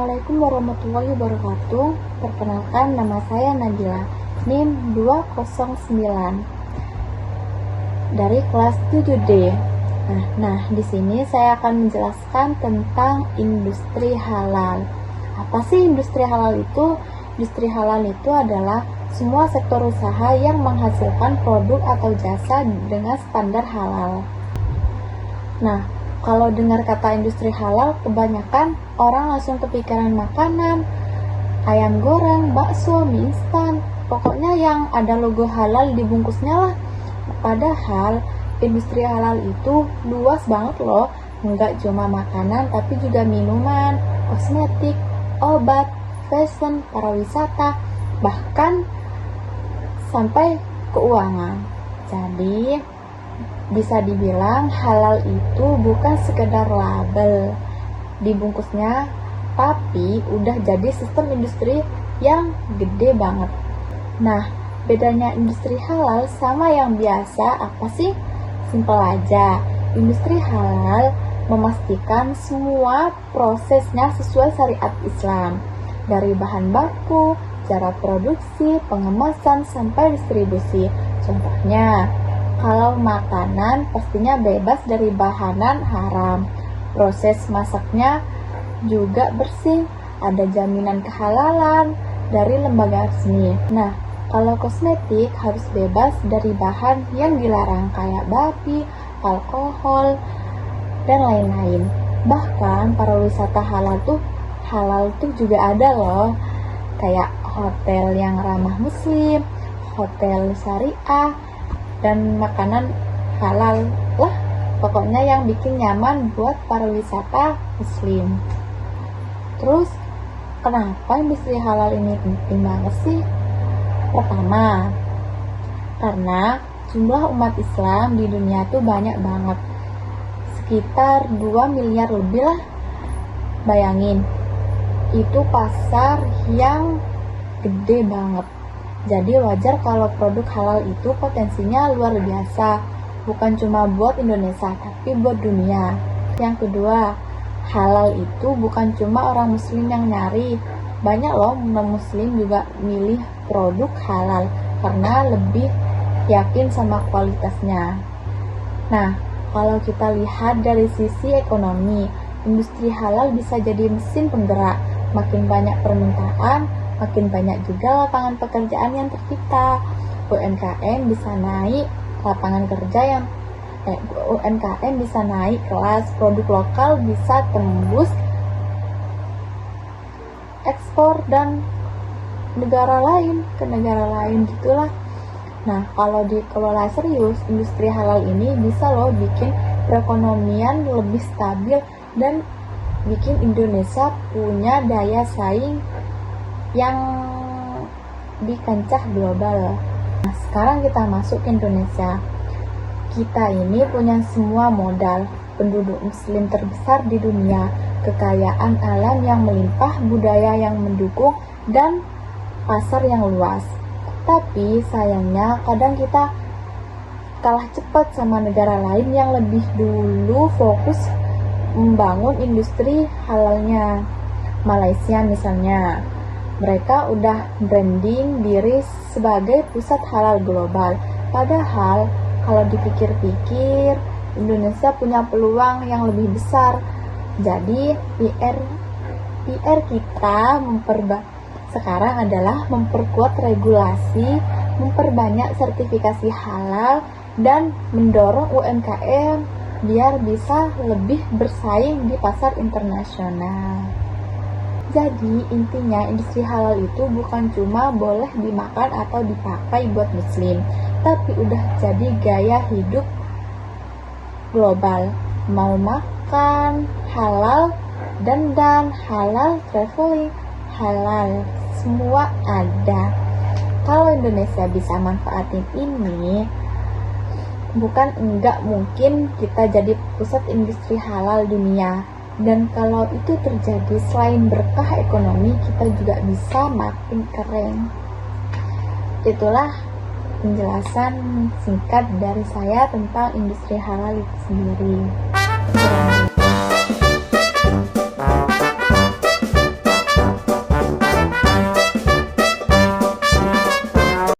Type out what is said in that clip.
Assalamualaikum warahmatullahi wabarakatuh. Perkenalkan, nama saya Nabila, NIM 209 dari kelas 7D. Nah, di sini saya akan menjelaskan tentang industri halal. Apa sih industri halal itu? Industri halal itu adalah semua sektor usaha yang menghasilkan produk atau jasa dengan standar halal. Nah, kalau dengar kata industri halal, kebanyakan orang langsung kepikiran makanan, ayam goreng, bakso, mie instan, pokoknya yang ada logo halal di bungkusnya lah. Padahal industri halal itu luas banget loh, nggak cuma makanan tapi juga minuman, kosmetik, obat, fashion, pariwisata, bahkan sampai keuangan. Jadi bisa dibilang halal itu bukan sekedar label di bungkusnya, tapi udah jadi sistem industri yang gede banget. Nah, bedanya industri halal sama yang biasa apa sih? Simpel aja, industri halal memastikan semua prosesnya sesuai syariat Islam, dari bahan baku, cara produksi, pengemasan, sampai distribusi. Contohnya, kalau makanan pastinya bebas dari bahanan haram. Proses masaknya juga bersih, ada jaminan kehalalan dari lembaga resmi. Nah, kalau kosmetik harus bebas dari bahan yang dilarang kayak babi, alkohol, dan lain-lain. Bahkan pariwisata halal tuh juga ada loh, kayak hotel yang ramah muslim, hotel syariah, dan makanan halal lah, pokoknya yang bikin nyaman buat pariwisata muslim. Terus kenapa industri halal ini penting banget sih? Pertama, karena jumlah umat Islam di dunia tuh banyak banget, sekitar 2 miliar lebih lah. Bayangin, itu pasar yang gede banget. Jadi wajar kalau produk halal itu potensinya luar biasa, bukan cuma buat Indonesia, tapi buat dunia. Yang kedua, halal itu bukan cuma orang muslim yang nyari. Banyak loh non-muslim juga milih produk halal karena lebih yakin sama kualitasnya. Nah, kalau kita lihat dari sisi ekonomi, industri halal bisa jadi mesin penggerak. Makin banyak permintaan, makin banyak juga lapangan pekerjaan yang tercipta. UMKM bisa naik UMKM bisa naik kelas, produk lokal bisa tembus ekspor dan negara lain ke negara lain gitulah. Nah, kalau dikelola serius, industri halal ini bisa loh bikin perekonomian lebih stabil dan bikin Indonesia punya daya saing yang di kancah global. Nah, sekarang kita masuk ke Indonesia. Kita ini punya semua modal, penduduk muslim terbesar di dunia, kekayaan alam yang melimpah, budaya yang mendukung, dan pasar yang luas. Tapi sayangnya kadang kita kalah cepat sama negara lain yang lebih dulu fokus membangun industri halalnya. Malaysia misalnya, mereka udah branding diri sebagai pusat halal global. Padahal kalau dipikir-pikir, Indonesia punya peluang yang lebih besar. Jadi PR kita sekarang adalah memperkuat regulasi, memperbanyak sertifikasi halal, dan mendorong UMKM biar bisa lebih bersaing di pasar internasional. Jadi intinya industri halal itu bukan cuma boleh dimakan atau dipakai buat muslim, tapi udah jadi gaya hidup global. Mau makan halal, dandan halal, traveling halal, semua ada. Kalau Indonesia bisa manfaatin ini, bukan enggak mungkin kita jadi pusat industri halal dunia. Dan kalau itu terjadi, selain berkah ekonomi, kita juga bisa makin keren. Itulah penjelasan singkat dari saya tentang industri halal itu sendiri.